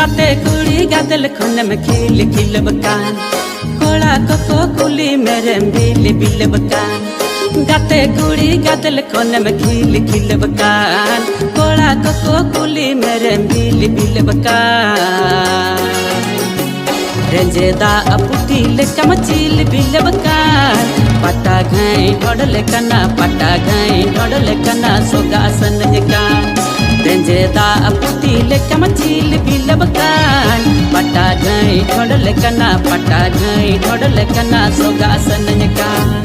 गाते कुड़ी गादल खुन में खिल खिल बकान कोड़ा को कुली मेरे बिल बिल बकान गाते कुड़ी गादल खुन में खिल खिल बकान कोड़ा को कुली मेरे बिल बिल बकान रेंजेदा अपुटिल कमचिल बिल बकान पटा घाई ढोडल कना पटा घाई ढोडल कना सोगासन जकान रेंजेदा अपुटिल कमचिल बिल बकान पटा घाई ढोडल कना सोगासन जकान।